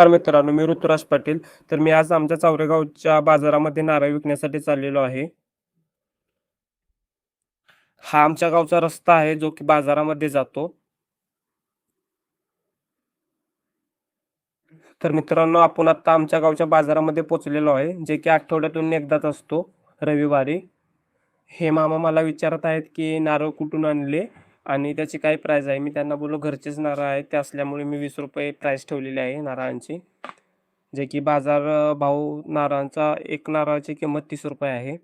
नमस्कार मित्रांनो, मी ऋतुराज पाटील. तर मी आज आमच्या चौरेगावच्या बाजारामध्ये नारळ विकण्यासाठी चाललेलो आहे. हा आमच्या गावचा रस्ता आहे जो की बाजारामध्ये जातो. तर मित्रांनो, आपण आता आमच्या गावच्या बाजारामध्ये पोहोचलेलो आहे, जे की आठवड्यातून एकदाच असतो, रविवारी. हे मामा मला विचारत आहेत की नारळ कुठून आणले आणि त्याची काय प्राईस आहे. मी त्यांना बोललो घरचेच नारळ आहेत, ते असल्यामुळे मी ₹20 प्राईस ठेवलेली आहे नारळांची. जे की बाजार भाव नारळांचा, एक नारळाची किंमत ₹30 आहे.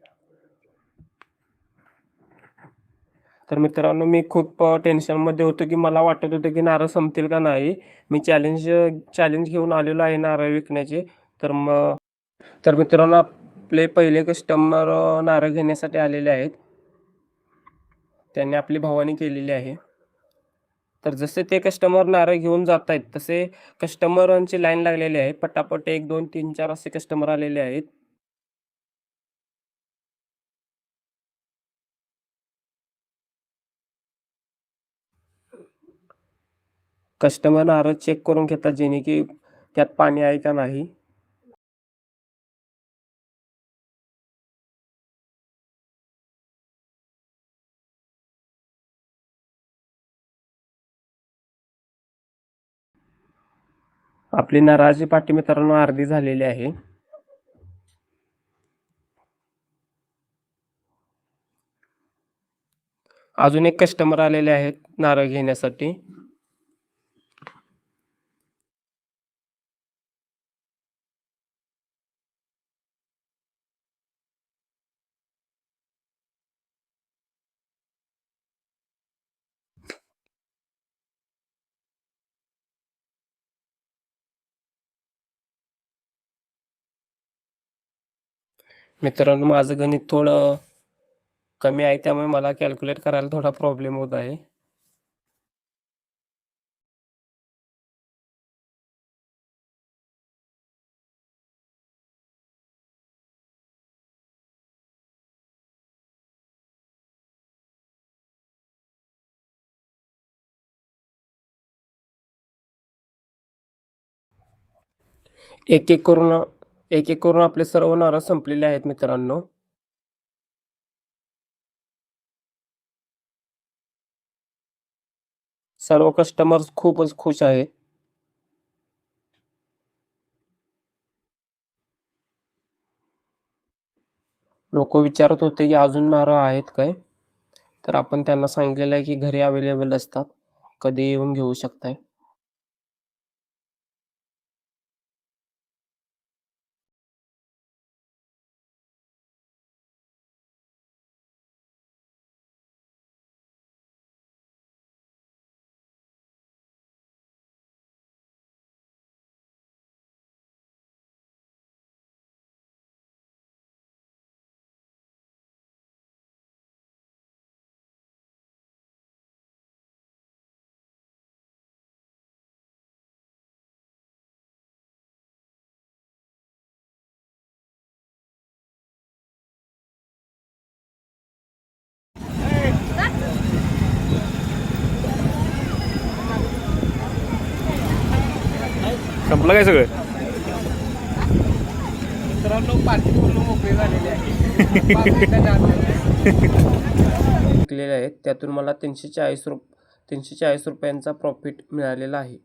तर मित्रांनो, मी खूप टेन्शनमध्ये होतो की मला वाटत होतं की नारळ संपतील का नाही. मी चॅलेंज घेऊन आलेलो आहे नारळ विकण्याचे. तर मित्रांनो, आपले पहिले कस्टमर नारळ घेण्यासाठी आलेले आहेत. त्यांनी आपली भवानी केलेली आहे. तर जसे ते कस्टमर नारळ घेऊन जात आहेत, तसे कस्टमरांची लाईन लागलेली आहे. पटापट 1, 2, 3, 4 असे कस्टमर आलेले आहेत. कस्टमर नारळ चेक करून घेतात, जेणे की त्यात पाणी आहे का नाही. आपली नारळाची पाटी मित्रांनो अर्धी झालेली आहे. अजून एक कस्टमर आलेले आहेत नारळ घेण्यासाठी. मित्रांनो, माझं गणित थोडं कमी आहे, त्यामुळे मला कॅल्क्युलेट करायला थोडा प्रॉब्लेम होत आहे. एक एक करून एक एक करून आपले सर्व नारळ संपलेले आहेत मित्रांनो. सर्व कस्टमर्स खूपच खुश आहेत. लोक विचारत होते की अजून नारळ आहेत काय. तर आपण त्यांना सांगितलेलं आहे की घरी अवेलेबल असतात, कधी येऊन घेऊ शकताय. संपलं काय सगळं? मित्रांनो, पार्टी पूर्ण मोकळी झालेली आहे. विकलेले आहेत, त्यातून मला ₹340 प्रॉफिट मिळालेला आहे.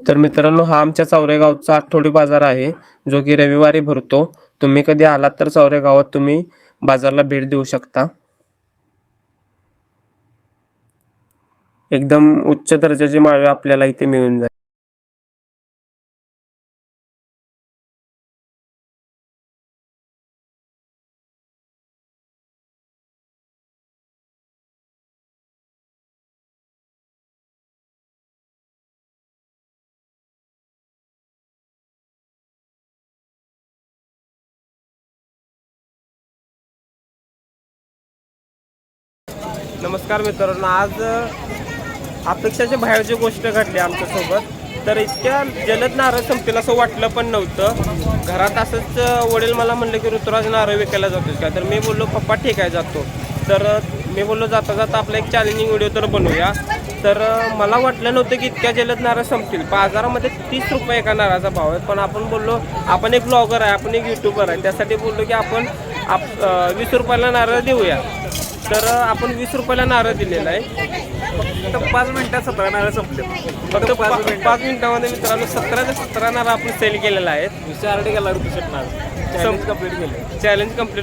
तर मित्रांनो, हा आमच्या चौरेगावचा आठवडी बाजार आहे, जो की रविवारी भरतो. तुम्ही कधी आलात तर चौरेगावात तुम्ही बाजारला भेट देऊ शकता. एकदम उच्च दर्जाचे माळवे आपल्याला इथे मिळून जाईल. नमस्कार मित्रांनो, आज अपेक्षाच्या बाहेरची गोष्ट घडली आमच्यासोबत. तर इतक्या जलद नारळ संपतील असं वाटलं पण नव्हतं. घरात असंच वडील मला म्हणलं की ऋतुराज नारळ विकायला जातोस का, तर मी बोललो पप्पा ठीक आहे जातो. तर मी बोललो जाता जाता आपला एक चॅलेंजिंग व्हिडिओ तर बनवूया. तर मला वाटलं नव्हतं की इतक्या जलद नारळ संपतील. बाजारामध्ये 30 रुपये एका नारळाचा भाव आहे, पण आपण बोललो आपण एक ब्लॉगर आहे, आपण एक यूट्यूबर आहे, त्यासाठी बोललो की आपण 20 रुपयाला नारळ देऊया. तर आपण 20 रुपयाला नारळ दिलेला आहे. फक्त 5 मिनिटात 17 नारळ संपले. फक्त 5 मिनिटामध्ये मित्रांनो 17 नारळ आपण सेल केलेला आहे. विषय गेला ऋतू शकणार चॅलेंज कंप्लीट केलं. Challenge complete